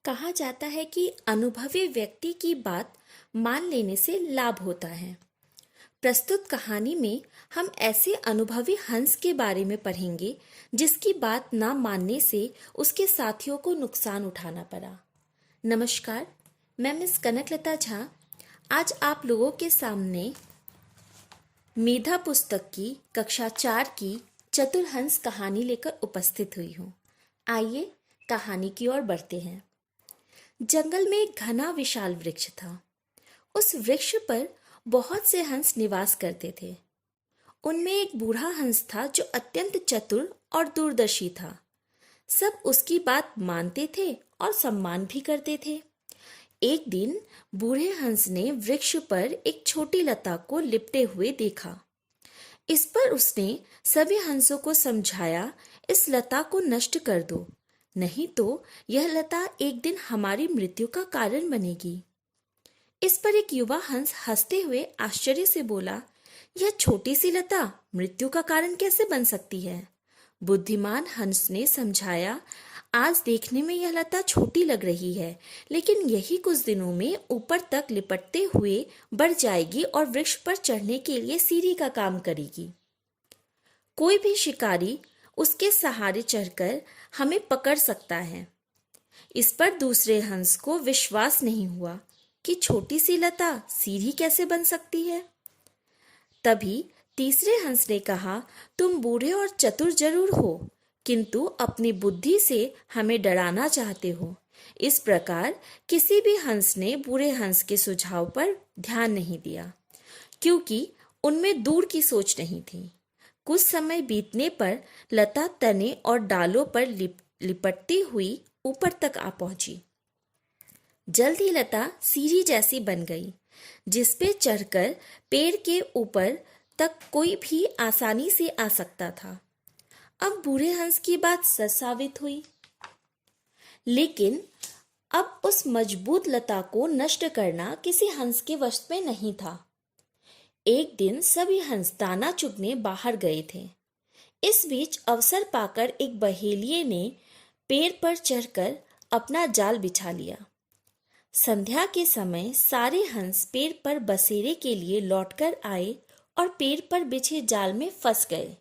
कहा जाता है कि अनुभवी व्यक्ति की बात मान लेने से लाभ होता है। प्रस्तुत कहानी में हम ऐसे अनुभवी हंस के बारे में पढ़ेंगे जिसकी बात ना मानने से उसके साथियों को नुकसान उठाना पड़ा। नमस्कार, मैं मिस कनकलता झा आज आप लोगों के सामने मेधा पुस्तक की कक्षा 4 की चतुर हंस कहानी लेकर उपस्थित हुई हूँ। आइए कहानी की ओर बढ़ते हैं। जंगल में एक घना विशाल वृक्ष था। उस वृक्ष पर बहुत से हंस निवास करते थे। उनमें एक बूढ़ा हंस था जो अत्यंत चतुर और दूरदर्शी था। सब उसकी बात मानते थे और सम्मान भी करते थे। एक दिन बूढ़े हंस ने वृक्ष पर एक छोटी लता को लिपटे हुए देखा। इस पर उसने सभी हंसों को समझाया, इस लता को नष्ट कर दो, नहीं तो यह लता एक दिन हमारी मृत्यु का कारण बनेगी। इस पर एक युवा हंस हंसते हुए आश्चर्य से बोला, यह छोटी सी लता मृत्यु का कारण कैसे बन सकती है? बुद्धिमान हंस ने समझाया, आज देखने में यह लता छोटी लग रही है, लेकिन यही कुछ दिनों में ऊपर तक लिपटते हुए बढ़ जाएगी और वृक्ष पर चढ़ने के लिए सीढ़ी का काम करेगी। कोई भी शिकारी उसके सहारे चढ़कर हमें पकड़ सकता है। इस पर दूसरे हंस को विश्वास नहीं हुआ कि छोटी सी लता सीढ़ी कैसे बन सकती है। तभी तीसरे हंस ने कहा, तुम बूढ़े और चतुर जरूर हो, किंतु अपनी बुद्धि से हमें डराना चाहते हो। इस प्रकार किसी भी हंस ने बूढ़े हंस के सुझाव पर ध्यान नहीं दिया, क्योंकि उनमें दूर की सोच नहीं थी। कुछ समय बीतने पर लता तने और डालों पर लिपटती हुई ऊपर तक आ पहुंची। जल्द ही लता सीढ़ी जैसी बन गई, जिस पे चढ़कर पेड़ के ऊपर तक कोई भी आसानी से आ सकता था। अब बूढ़े हंस की बात सच साबित हुई, लेकिन अब उस मजबूत लता को नष्ट करना किसी हंस के वश में नहीं था। एक दिन सभी हंस दाना चुगने बाहर गए थे। इस बीच अवसर पाकर एक बहेलिये ने पेड़ पर चढ़कर अपना जाल बिछा लिया। संध्या के समय सारे हंस पेड़ पर बसेरे के लिए लौटकर आए और पेड़ पर बिछे जाल में फंस गए।